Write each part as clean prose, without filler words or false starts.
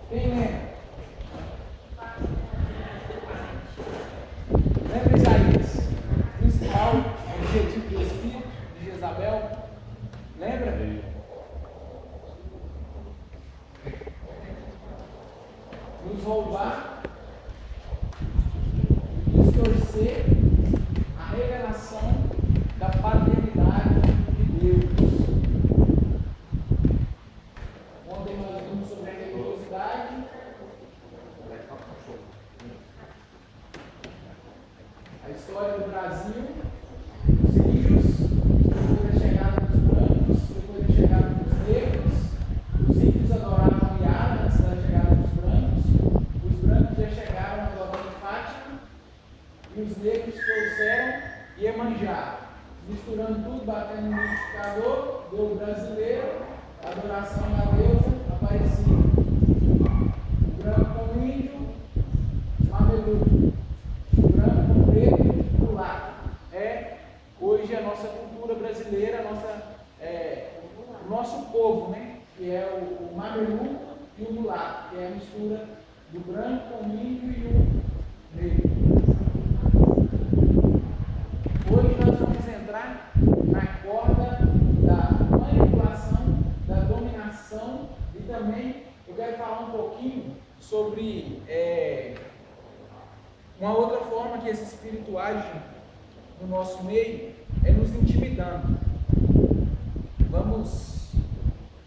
Quem lembra? Lembra Isaías? Principal objetivo do espírito de Jezabel? Lembra? Nos roubar, distorcer a revelação da paternidade de Deus. Ontem nós vimos sobre a religiosidade. A história do Brasil, os índios, depois da chegada dos brancos, depois da chegada dos negros. Os índios adoravam Iara antes da chegada dos brancos. Os brancos já chegaram adorando Fátima. E os negros trouxeram Iemanjá. Misturando tudo, batendo no liquidificador, deu o brasileiro, adoração da deusa Aparecida. O branco com o índio, mameluco. O branco com o preto, mulato. É hoje a nossa cultura brasileira, o nosso povo, né? Que é o mameluco e o mulato, que é a mistura do branco com o índio e o negro. Hoje nós vamos entrar na corda da manipulação, da dominação e também eu quero falar um pouquinho sobre uma outra forma que esse espírito age no nosso meio, é nos intimidando. Vamos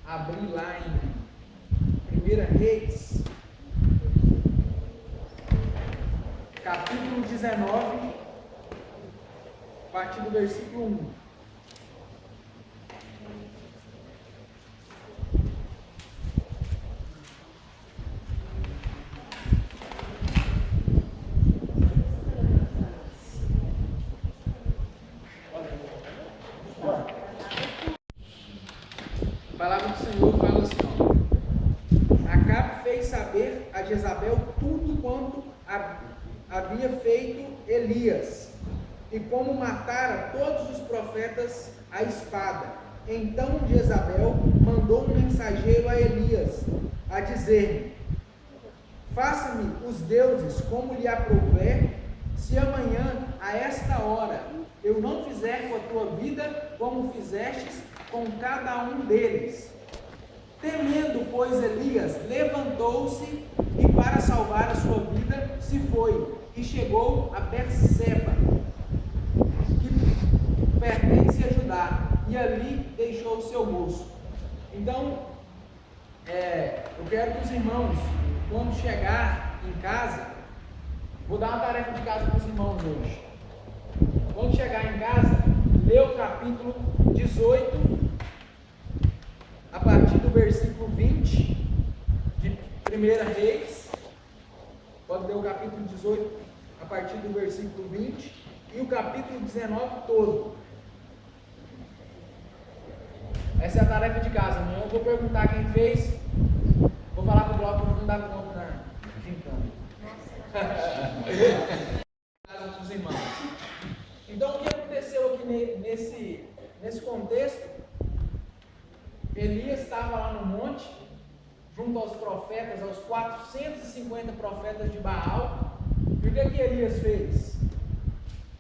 abrir lá em 1 Reis, capítulo 19, a partir do versículo 1. A palavra do Senhor fala assim, ó. Acabe fez saber a Jezabel tudo quanto havia feito Elias, e como matara todos os profetas à espada. Então Jezabel mandou um mensageiro a Elias, a dizer-lhe: faça-me os deuses como lhe aprouver, se amanhã, a esta hora, eu não fizer com a tua vida como fizestes com cada um deles. Temendo, pois, Elias levantou-se e para salvar a sua vida se foi, e chegou a Berseba, que pertence a Judá, e ali deixou o seu moço. Então, eu quero que os irmãos, quando chegar em casa, vou dar uma tarefa de casa para os irmãos hoje. Quando chegar em casa, lê o capítulo 18, a partir do versículo 20 de 1 Reis. Pode ler o capítulo 18 a partir do versículo 20 e o capítulo 19 todo. Essa é a tarefa de casa. Amanhã eu vou perguntar quem fez. Vou falar para o bloco para não dar conta na gincana. Casa dos irmãos. Então, o que aconteceu aqui nesse contexto? Elias estava lá no monte, junto aos profetas, aos 450 profetas de Baal. E o que Elias fez?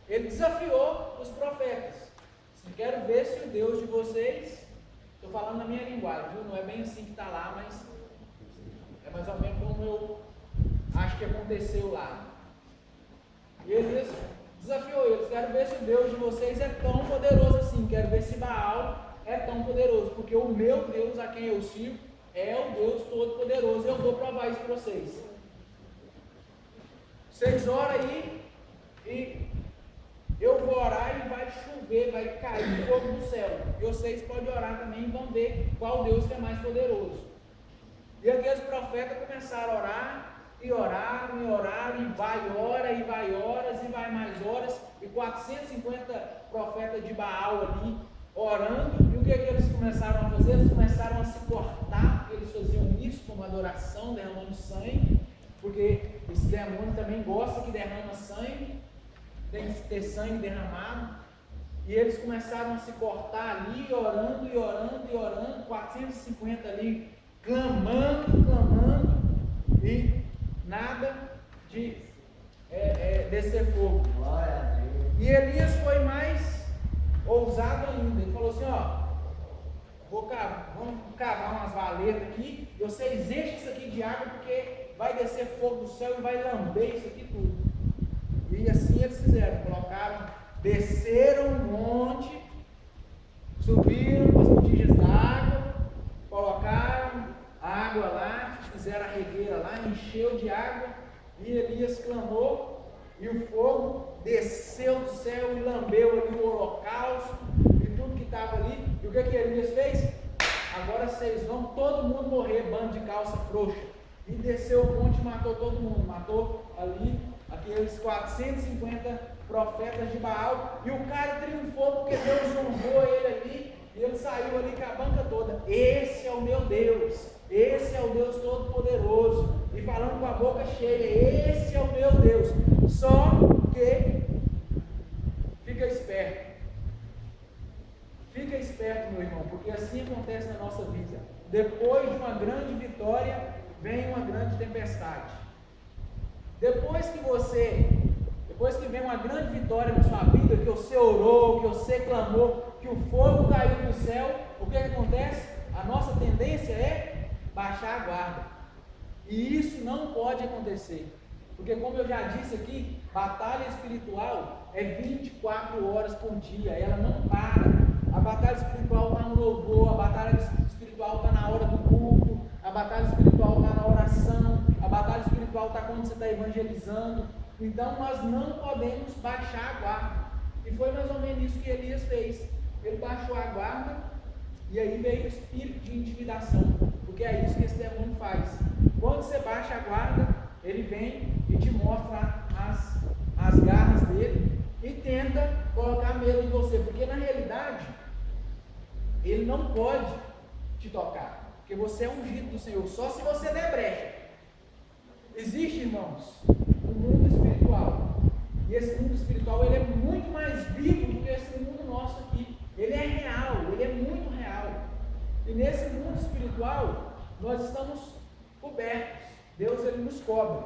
Ele desafiou os profetas. Quero ver se o Deus de vocês, estou falando na minha linguagem, viu? Não é bem assim que está lá, mas é mais ou menos como eu acho que aconteceu lá. E Elias desafiou eles: quero ver se o Deus de vocês é tão poderoso assim, quero ver se Baal é tão poderoso, porque o meu Deus, a quem eu sirvo, é o Deus Todo-Poderoso. Eu vou provar isso para vocês. Vocês oram aí e eu vou orar e vai chover, vai cair fogo do céu. E vocês podem orar também e vão ver qual Deus que é mais poderoso. E aqueles profetas começaram a orar, e oraram, e oraram, e vai hora, e vai horas, e vai mais horas, e 450 profetas de Baal ali orando. E o que eles começaram a fazer? Eles começaram a se cortar, porque eles faziam isso como adoração, derramando sangue, porque esse demônio também gosta que derrama sangue, tem que ter sangue derramado. E eles começaram a se cortar ali, orando, 450 ali, clamando, valeta aqui, vocês enchem isso aqui de água, porque vai descer fogo do céu e vai lamber isso aqui tudo. E assim eles fizeram, desceram um monte, subiram com as botijas d'água, colocaram água lá, fizeram a regueira lá, encheu de água, e Elias clamou, e o fogo desceu do céu e lambeu ali o holocausto, e tudo que estava ali. E o que Elias fez? Agora vocês vão todo mundo morrer, bando de calça frouxa. E desceu o monte e matou todo mundo, matou ali aqueles 450 profetas de Baal, e o cara triunfou porque Deus honrou ele ali, e ele saiu ali com a banca toda. Esse é o meu Deus, esse é o Deus Todo-Poderoso, e falando com a boca cheia, esse é o meu Deus. Só que fica esperto, meu irmão, porque assim acontece na nossa vida. Depois de uma grande vitória, vem uma grande tempestade. Depois que vem uma grande vitória na sua vida, que você orou, que você clamou, que o fogo caiu do céu, o que acontece? A nossa tendência é baixar a guarda. E isso não pode acontecer. Porque, como eu já disse aqui, batalha espiritual é 24 horas por dia, ela não para. A batalha espiritual está no louvor, a batalha espiritual está na hora do culto, a batalha espiritual está na oração, a batalha espiritual está quando você está evangelizando. Então nós não podemos baixar a guarda. E foi mais ou menos isso que Elias fez. Ele baixou a guarda e aí veio o espírito de intimidação, porque é isso que esse demônio faz. Quando você baixa a guarda, ele vem e te mostra as garras dele e tenta colocar medo em você, porque na realidade ele não pode te tocar, porque você é ungido do Senhor, só se você der brecha. Existe, irmãos, um mundo espiritual, e esse mundo espiritual ele é muito mais vivo do que esse mundo nosso aqui. Ele é real, ele é muito real, e nesse mundo espiritual nós estamos cobertos. Deus ele nos cobre,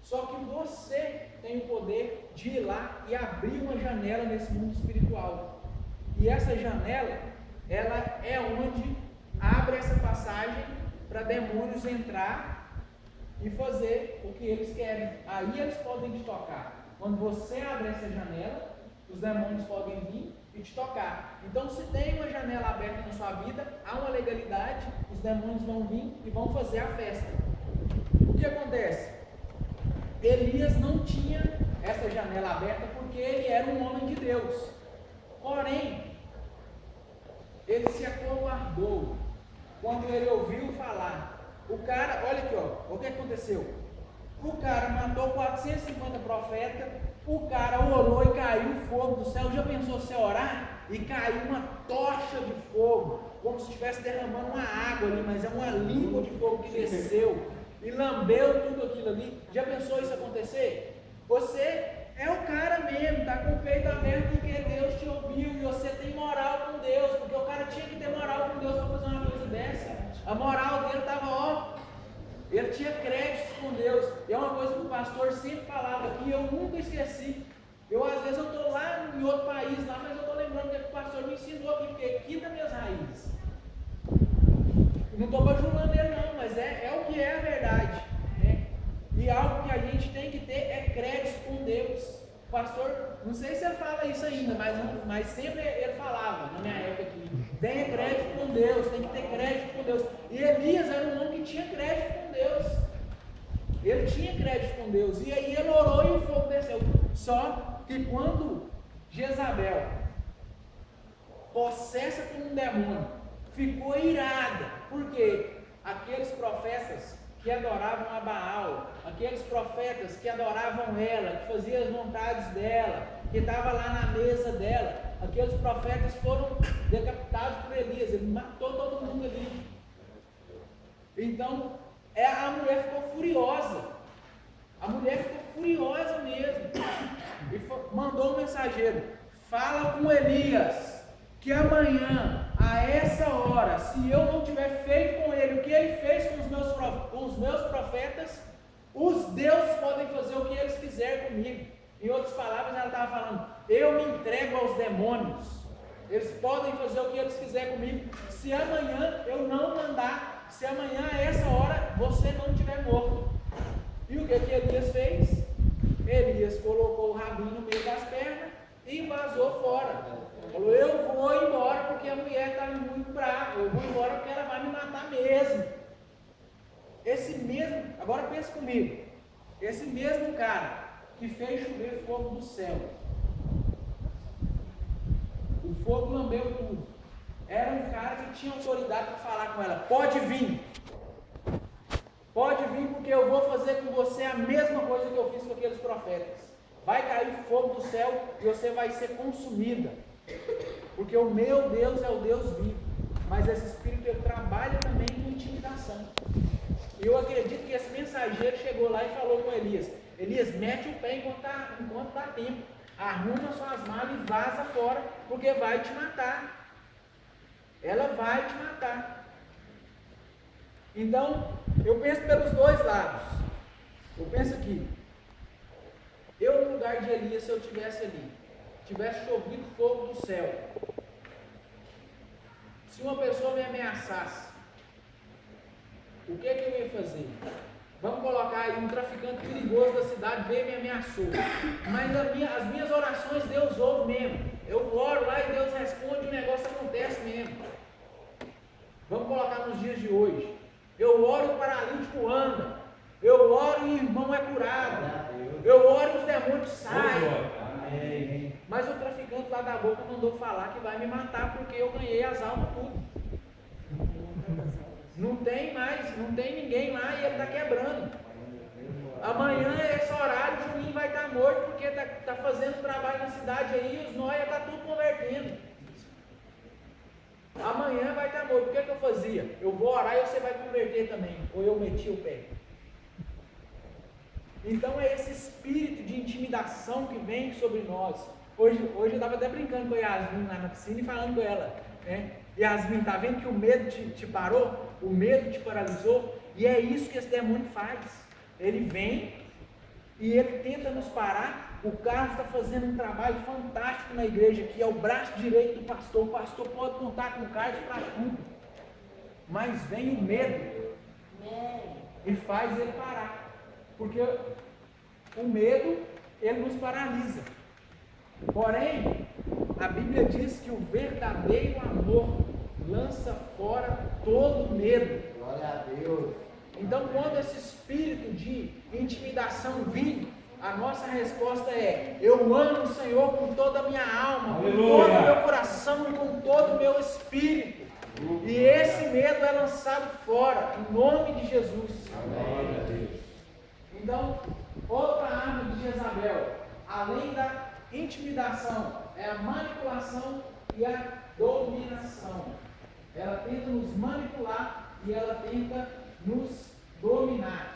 só que você tem o poder de ir lá e abrir uma janela nesse mundo espiritual, e essa janela, ela é onde abre essa passagem para demônios entrar e fazer o que eles querem. Aí eles podem te tocar. Quando você abre essa janela, os demônios podem vir e te tocar. Então, se tem uma janela aberta na sua vida, há uma legalidade, os demônios vão vir e vão fazer a festa. O que acontece? Elias não tinha essa janela aberta porque ele era um homem de Deus. Porém, ele se acovardou quando ele ouviu falar. O cara, olha aqui, ó, o que aconteceu? O cara matou 450 profetas, o cara orou e caiu fogo do céu. Já pensou você orar e caiu uma tocha de fogo, como se estivesse derramando uma água ali, mas é uma língua de fogo que desceu e lambeu tudo aquilo ali? Já pensou isso acontecer? Você é o cara mesmo, está com o peito aberto porque Deus te ouviu e você tem moral com Deus, porque o cara tinha que ter moral com Deus para fazer uma coisa dessa. A moral dele estava, ó, ele tinha créditos com Deus. E é uma coisa que o pastor sempre falava aqui, eu nunca esqueci. Às vezes eu estou lá em outro país, lá, mas eu estou lembrando que o pastor me ensinou aqui, porque aqui estão minhas raízes. Não estou bajulando ele não, mas é o que é a verdade, né? E algo que a gente tem que ter é crédito com Deus. O pastor, não sei se ele fala isso ainda, mas sempre ele falava, na minha época aqui, tenha crédito com Deus, tem que ter crédito com Deus. E Elias era um homem que tinha crédito com Deus. Ele tinha crédito com Deus, e aí ele orou e o fogo desceu. Só que quando Jezabel, possessa por um demônio, ficou irada, porque aqueles profetas que adoravam a Baal, aqueles profetas que adoravam ela, que faziam as vontades dela, que estava lá na mesa dela, aqueles profetas foram decapitados por Elias, ele matou todo mundo ali. Então, a mulher ficou furiosa, mesmo, e mandou um mensageiro, fala com Elias, que amanhã, a essa hora, se eu não tiver feito com ele o que ele fez com os meus profetas, os deuses podem fazer o que eles quiserem comigo. Em outras palavras, ela estava falando, eu me entrego aos demônios. Eles podem fazer o que eles quiserem comigo. Se amanhã eu não mandar, se amanhã a essa hora você não estiver morto. E o que Elias fez? Elias colocou o rabinho no meio das pernas e vazou fora. Falou, eu vou embora porque a mulher está muito brava. Eu vou embora porque ela vai me matar mesmo. Esse mesmo, agora pensa comigo. Esse mesmo cara que fez chover fogo do céu. O fogo lambeu tudo. Era um cara que tinha autoridade para falar com ela. Pode vir. Pode vir porque eu vou fazer com você a mesma coisa que eu fiz com aqueles profetas. Vai cair fogo do céu e você vai ser consumida. Porque o meu Deus é o Deus vivo. Mas esse espírito ele trabalha também com intimidação. E eu acredito que esse mensageiro chegou lá e falou com Elias. Elias, mete o pé enquanto está tempo. Arruma suas malas e vaza fora, porque vai te matar. Ela vai te matar. Então, eu penso pelos dois lados. Eu penso aqui. Eu, no lugar de Elias, se eu estivesse ali, tivesse chovido fogo do céu, se uma pessoa me ameaçasse, o que eu ia fazer? Vamos colocar aí um traficante perigoso da cidade veio e me ameaçou. Mas as minhas orações Deus ouve mesmo. Eu oro lá e Deus responde e o negócio acontece mesmo. Vamos colocar nos dias de hoje. Eu oro e o paralítico anda. Eu oro e o irmão é curado. Eu oro e os demônios saem. Mas o traficante lá da boca mandou falar que vai me matar porque eu ganhei as almas tudo. Não tem mais, não tem ninguém lá e ele está quebrando. Amanhã, esse horário, o Juninho vai estar morto porque está fazendo trabalho na cidade aí e os nóia estão tudo convertendo. Amanhã vai estar morto. O que eu fazia? Eu vou orar e você vai converter também. Ou eu meti o pé. Então é esse espírito de intimidação que vem sobre nós. Hoje eu estava até brincando com a Yasmin lá na piscina e falando com ela, né? Yasmin, está vendo que o medo te parou? O medo te paralisou? E é isso que esse demônio faz. Ele vem e ele tenta nos parar. O Carlos está fazendo um trabalho fantástico na igreja aqui, é o braço direito do pastor. O pastor pode contar com o Carlos para tudo. Mas vem o medo e faz ele parar. Porque o medo, ele nos paralisa. Porém, a Bíblia diz que o verdadeiro amor lança fora todo medo. Glória a Deus. Então, quando esse espírito de intimidação vir, a nossa resposta é: eu amo o Senhor com toda a minha alma, com todo o meu coração e com todo o meu espírito. E esse medo é lançado fora, em nome de Jesus. Amém. Então, outra arma de Jezabel, além da intimidação, é a manipulação e a dominação. Ela tenta nos manipular e ela tenta nos dominar.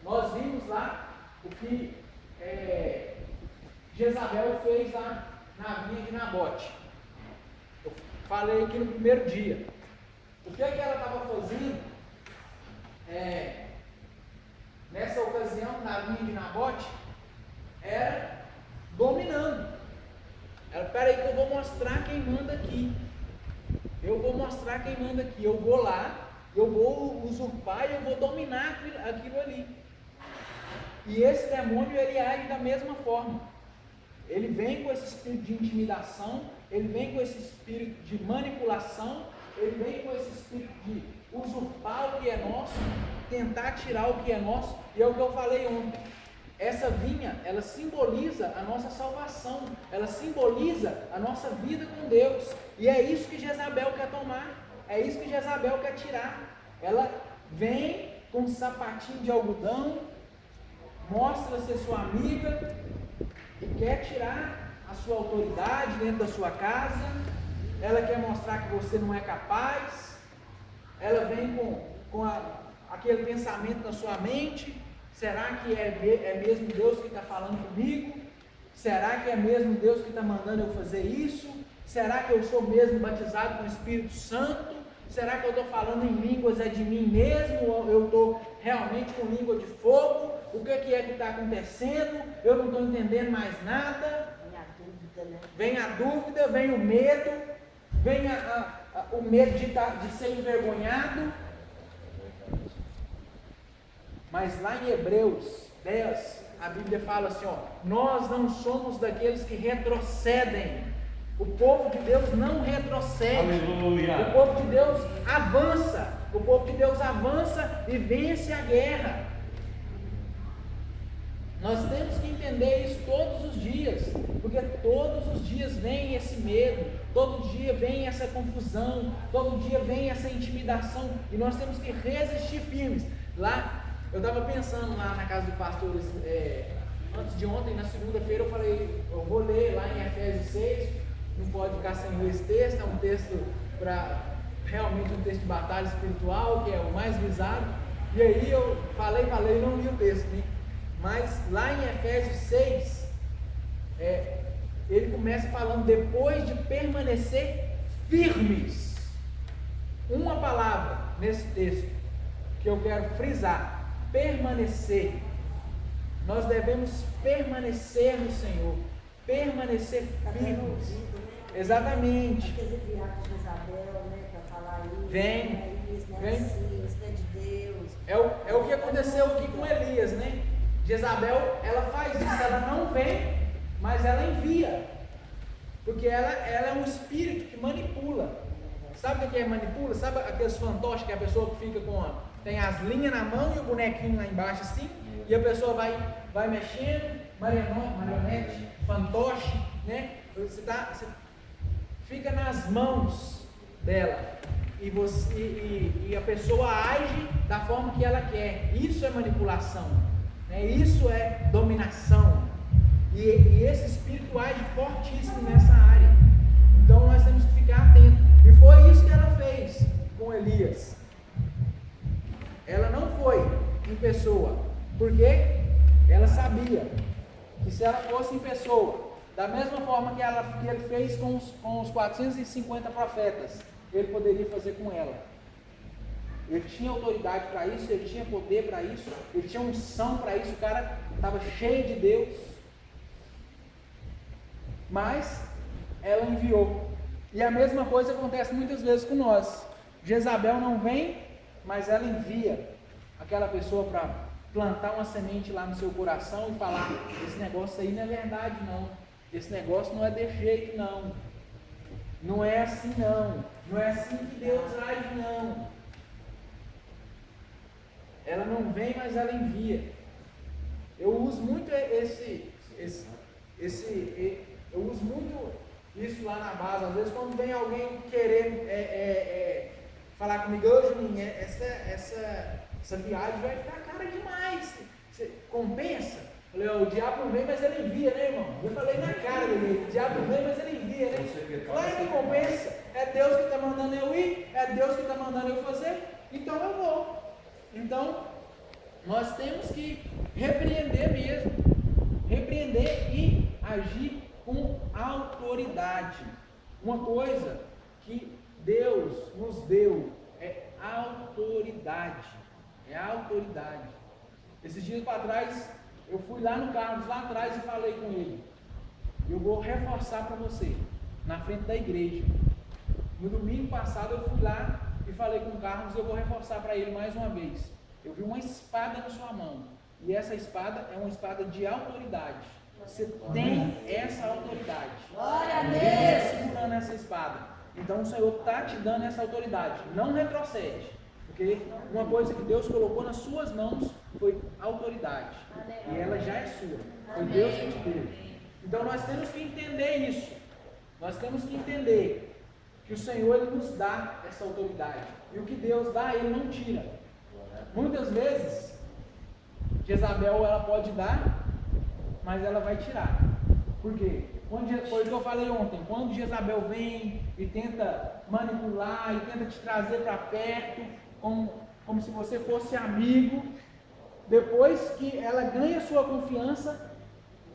Nós vimos lá o que Jezabel fez lá na vinha de Nabote. Eu falei aqui no primeiro dia. O que ela estava fazendo nessa ocasião, na vinha de Nabote, era dominando. Ela, peraí que eu vou mostrar quem manda aqui. Eu vou mostrar quem manda aqui. Eu vou lá, eu vou usurpar e eu vou dominar aquilo ali. E esse demônio, ele age da mesma forma. Ele vem com esse espírito de intimidação, ele vem com esse espírito de manipulação, ele vem com esse espírito de usurpar o que é nosso, tentar tirar o que é nosso. E é o que eu falei ontem. Essa vinha, ela simboliza a nossa salvação, ela simboliza a nossa vida com Deus. E é isso que Jezabel quer tomar, é isso que Jezabel quer tirar. Ela vem com um sapatinho de algodão, mostra ser sua amiga e quer tirar a sua autoridade dentro da sua casa. Ela quer mostrar que você não é capaz. Ela vem com aquele pensamento na sua mente: será que é mesmo Deus que está falando comigo? Será que é mesmo Deus que está mandando eu fazer isso? Será que eu sou mesmo batizado com o Espírito Santo? Será que eu estou falando em línguas de mim mesmo? Ou eu estou realmente com língua de fogo? O que é que está acontecendo? Eu não estou entendendo mais nada. Vem a dúvida, vem o medo, vem o medo de ser envergonhado. Mas lá em Hebreus 10, a Bíblia fala assim, ó, nós não somos daqueles que retrocedem. O povo de Deus não retrocede. Aleluia. O povo de Deus avança. O povo de Deus avança e vence a guerra. Nós temos que entender isso todos os dias, porque todos os dias vem esse medo, todo dia vem essa confusão, todo dia vem essa intimidação, e nós temos que resistir firmes. Lá, eu estava pensando lá na casa do pastor, antes de ontem, na segunda-feira, eu falei, eu vou ler lá em Efésios 6, não pode ficar sem ler esse texto, é um texto realmente um texto de batalha espiritual, que é o mais visado, e aí eu falei, não li o texto, né? Mas lá em Efésios 6, ele começa falando, depois de permanecer firmes. Uma palavra nesse texto que eu quero frisar: permanecer. Nós devemos permanecer no Senhor, permanecer firmes. Exatamente. Aqueles enviados de Isabel, né, para falar isso. Vem. Isso é de Deus. É o que aconteceu aqui com Elias, né? Jezabel, ela faz isso, ela não vem, mas ela envia, porque ela é um espírito que manipula. Sabe o que é manipula? Sabe aqueles fantoches que a pessoa fica tem as linhas na mão e o bonequinho lá embaixo assim, e a pessoa vai mexendo, marionete, fantoche, né? Você fica nas mãos dela, e a pessoa age da forma que ela quer. Isso é manipulação. Isso é dominação, e esse espírito age fortíssimo nessa área. Então nós temos que ficar atentos, e foi isso que ela fez com Elias. Ela não foi em pessoa, porque ela sabia que se ela fosse em pessoa, da mesma forma que ele fez com os 450 profetas, ele poderia fazer com ela. Ele tinha autoridade para isso, ele tinha poder para isso, ele tinha unção para isso, o cara estava cheio de Deus. Mas ela enviou. E a mesma coisa acontece muitas vezes com nós. Jezabel não vem, mas ela envia aquela pessoa para plantar uma semente lá no seu coração e falar: esse negócio aí não é verdade não, esse negócio não é desse jeito não, não é assim não é assim que Deus age não. Ela não vem, mas ela envia. Eu uso muito eu uso muito isso lá na base. Às vezes quando vem alguém querendo falar comigo: ô Juninho, essa viagem vai ficar cara demais, você compensa? Eu falei: o diabo não vem, mas ele envia, né, irmão? Eu falei na cara dele: o diabo não vem, mas ele envia, né? Claro que compensa. É Deus que está mandando eu ir, é Deus que está mandando eu fazer, então eu vou. Então, nós temos que repreender mesmo, repreender e agir com autoridade. Uma coisa que Deus nos deu é autoridade. É autoridade. Esses dias para trás, eu fui lá no Carlos, lá atrás, e falei com ele: eu vou reforçar para você, na frente da igreja. No domingo passado eu fui lá e falei com o Carlos, eu vou reforçar para ele mais uma vez. Eu vi uma espada na sua mão, e essa espada é uma espada de autoridade. Você tem essa autoridade. Glória a Deus Deus! está segurando essa espada. Então o Senhor está te dando essa autoridade. Não retrocede, porque uma coisa que Deus colocou nas suas mãos foi autoridade, e ela já é sua. Foi Deus que te deu. Então nós temos que entender isso. Nós temos que entender que o Senhor, Ele nos dá essa autoridade, e o que Deus dá, Ele não tira. Muitas vezes Jezabel, ela pode dar, mas ela vai tirar. Por quê? Foi o que eu falei ontem: quando Jezabel vem e tenta manipular, e tenta te trazer para perto, como se você fosse amigo, depois que ela ganha sua confiança,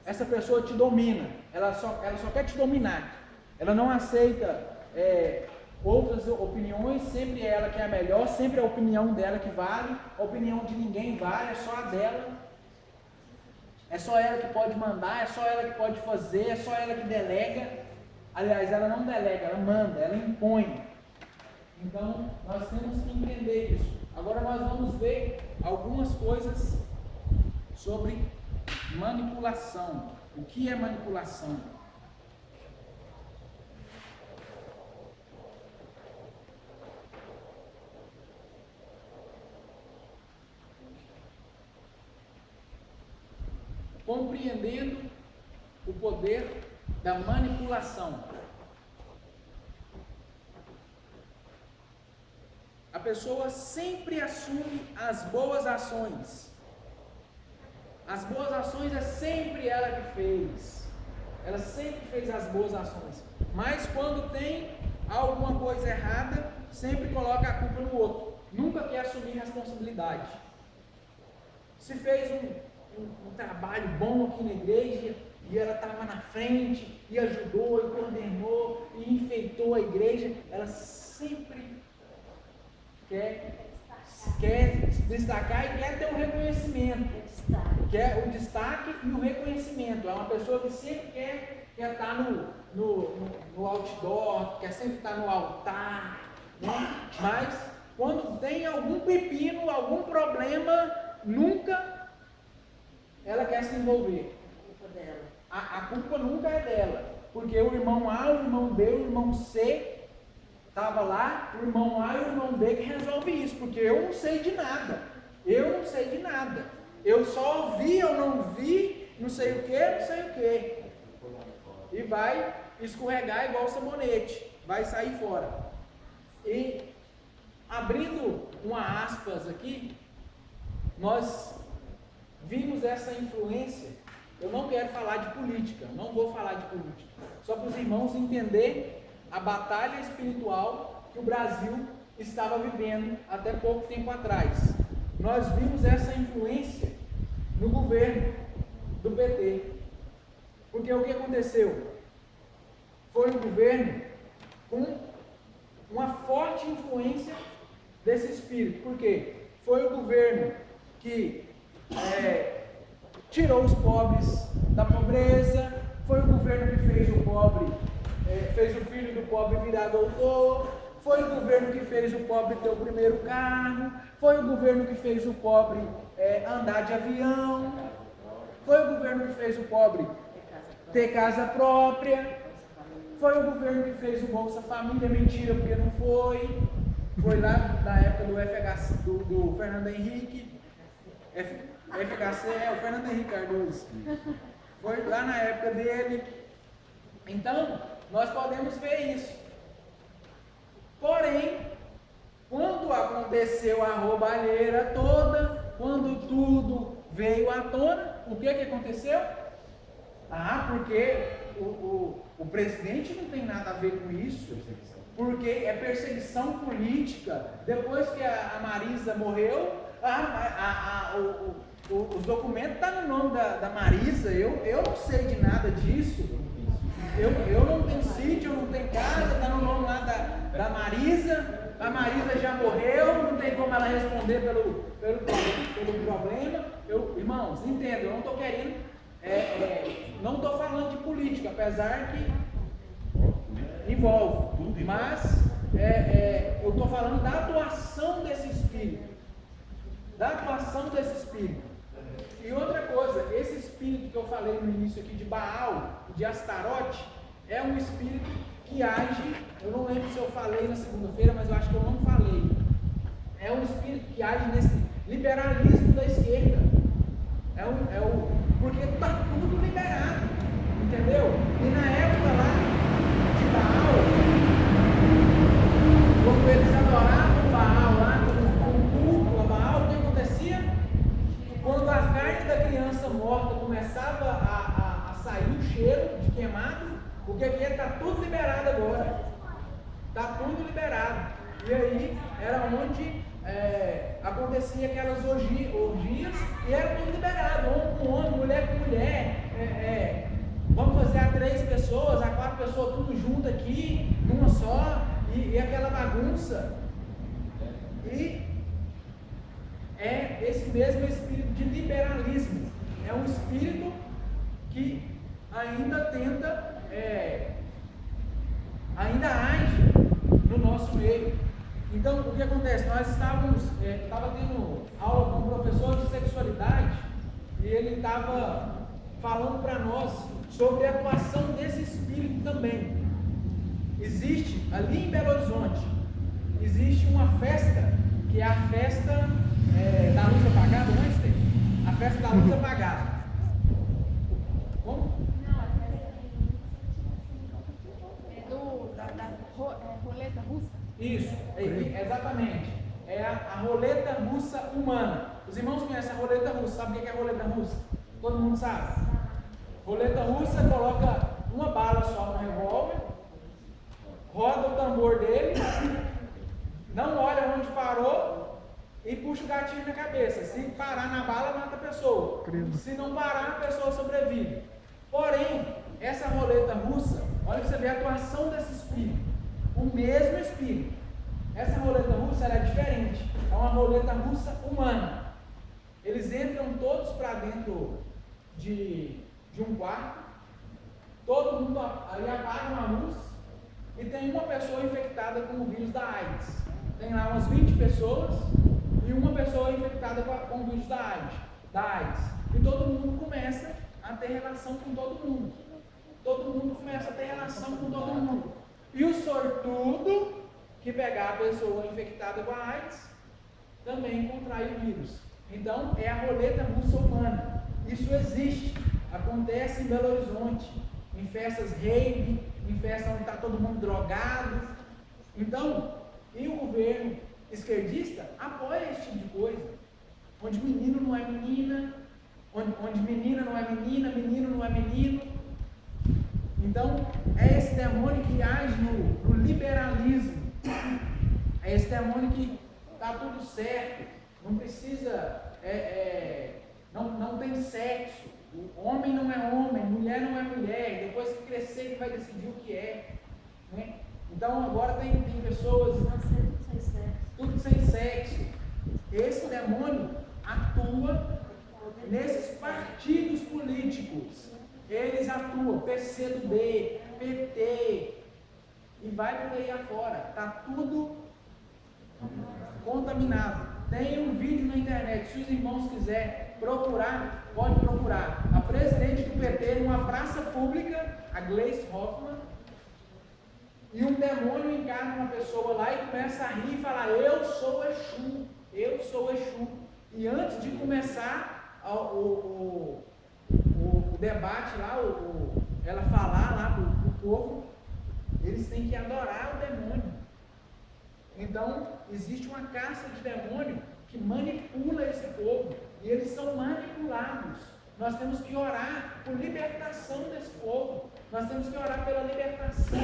essa pessoa te domina. Ela só quer te dominar. Ela não aceita outras opiniões, sempre é ela que é a melhor, sempre é a opinião dela que vale, a opinião de ninguém vale, é só a dela. é só ela que pode mandar, é só ela que pode fazer, é só ela que delega. Aliás, ela não delega, ela manda, ela impõe. Então, nós temos que entender isso. Agora nós vamos ver algumas coisas sobre manipulação. O que é manipulação? Compreendendo o poder da manipulação. A pessoa sempre assume as boas ações. As boas ações é sempre ela que fez. Ela sempre fez as boas ações. Mas quando tem alguma coisa errada, sempre coloca a culpa no outro. Nunca quer assumir responsabilidade. Se fez um trabalho bom aqui na igreja, e ela estava na frente, e ajudou, e coordenou, e enfeitou a igreja, ela sempre quer destacar e quer ter um reconhecimento. Quer o destaque e o reconhecimento. É uma pessoa que sempre quer estar no outdoor, quer sempre estar no altar, né? Mas quando tem algum pepino, algum problema, nunca ela quer se envolver. A culpa nunca é dela, porque o irmão A, o irmão B, o irmão C estava lá, o irmão A e o irmão B que resolve isso, porque eu não sei de nada. Eu não sei de nada. Eu só ouvi, eu não vi, não sei o que. E vai escorregar igual sabonete, vai sair fora. E abrindo uma aspas aqui, nós vimos essa influência. Eu não quero falar de política, não vou falar de política, só para os irmãos entenderem a batalha espiritual que o Brasil estava vivendo até pouco tempo atrás. Nós vimos essa influência no governo do PT, porque o que aconteceu? Foi um governo com uma forte influência desse espírito. Por quê? Foi o governo que tirou os pobres da pobreza, foi o governo que fez o pobre, fez o filho do pobre virar doutor, foi o governo que fez o pobre ter o primeiro carro, foi o governo que fez o pobre andar de avião, foi o governo que fez o pobre ter casa própria, foi o governo que fez o Bolsa Família, mentira, porque não foi, foi lá da época do FHC, do Fernando Henrique, FHC é o Fernando Henrique Cardoso, foi lá na época dele. Então, nós podemos ver isso. Porém, quando aconteceu a roubalheira toda, quando tudo veio à tona, o que aconteceu? Porque o presidente não tem nada a ver com isso, porque é perseguição política. Depois que a Marisa morreu, os documentos estão no nome da Marisa. Eu não sei de nada disso. Eu não tenho sítio, eu não tenho casa, está no nome lá da Marisa. A Marisa já morreu, não tem como ela responder pelo problema. Irmãos, entendam, eu não estou querendo, não estou falando de política, apesar que envolve, mas eu estou falando da atuação desse espírito. E outra coisa, esse espírito que eu falei no início aqui de Baal, de Astarote, é um espírito que age, eu não lembro se eu falei na segunda-feira, mas eu acho que eu não falei. É um espírito que age nesse liberalismo da esquerda. Porque está tudo liberado, entendeu? E na época lá de Baal, quando eles adoravam Baal lá, com culto a Baal, o que acontecia? Quando a carne da criança morta começava a sair o cheiro de queimado, o que é? Está tudo liberado agora. Está tudo liberado. E aí era onde acontecia aquelas orgias e era tudo liberado. Homem com homem, mulher com mulher. Vamos fazer a 3 pessoas, a 4 pessoas, tudo junto aqui, numa só, e aquela bagunça. E é esse mesmo espírito de liberalismo. é um espírito que ainda tenta, ainda age no nosso meio. Então, o que acontece? Nós estava tendo aula com um professor de sexualidade e ele estava falando para nós sobre a atuação desse espírito também. Existe, ali em Belo Horizonte, existe uma festa, que é a festa da luz apagada, não é? A festa da luz apagada. Como? Não, a festa da roleta russa. Isso, exatamente. É a roleta russa humana. Os irmãos conhecem a roleta russa, sabe o que é a roleta russa? Todo mundo sabe? Roleta russa coloca uma bala só no revólver, roda o tambor dele, não olha onde parou e puxa o gatilho na cabeça. Se parar na bala, mata a pessoa. Se não parar, a pessoa sobrevive. Porém, essa roleta russa, olha que você vê a atuação desse espírito. O mesmo espírito. Essa roleta russa ela é diferente. É uma roleta russa humana. Eles entram todos para dentro de um quarto. Todo mundo aí apaga uma luz. E tem uma pessoa infectada com o vírus da AIDS. Tem lá umas 20 pessoas. E uma pessoa infectada com o vírus da AIDS. E todo mundo começa a ter relação com todo mundo. Todo mundo começa a ter relação com todo mundo. E o sortudo que pegar a pessoa infectada com a AIDS também contrai o vírus. Então é a roleta russa humana. Isso existe, acontece em Belo Horizonte, em festas rave, em festas onde está todo mundo drogado. Então, e o governo esquerdista apoia esse tipo de coisa, onde menino não é menina, onde menina não é menina, menino não é menino. Então, é esse demônio que age no liberalismo. É esse demônio que está tudo certo, não precisa, não tem sexo. O homem não é homem, mulher não é mulher. Depois que crescer, ele vai decidir o que é. Né? Então, agora tem pessoas. Tudo sem sexo. Esse demônio atua nesses partidos políticos. Eles atuam, PCdoB, PT, e vai por aí afora. Está tudo contaminado. Tem um vídeo na internet, se os irmãos quiserem procurar, pode procurar. A presidente do PT numa praça pública, a Gleice Hoffmann, e um demônio encarna uma pessoa lá e começa a rir e falar: eu sou Exu, eu sou Exu. E antes de começar o debate lá, ela falar lá para o povo, eles têm que adorar o demônio. Então, existe uma caça de demônio que manipula esse povo, e eles são manipulados. Nós temos que orar por libertação desse povo. Nós temos que orar pela libertação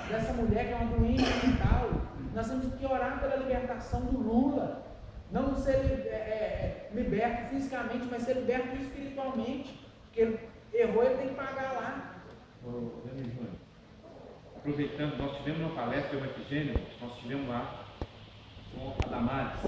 dessa mulher que é uma doente mental. Nós temos que orar pela libertação do Lula. Não ser liberto fisicamente, mas ser liberto espiritualmente. Porque ele errou, ele tem que pagar lá. Daniel Júnior, aproveitando, nós tivemos uma palestra, uma Efigênio, nós tivemos lá com a Damares.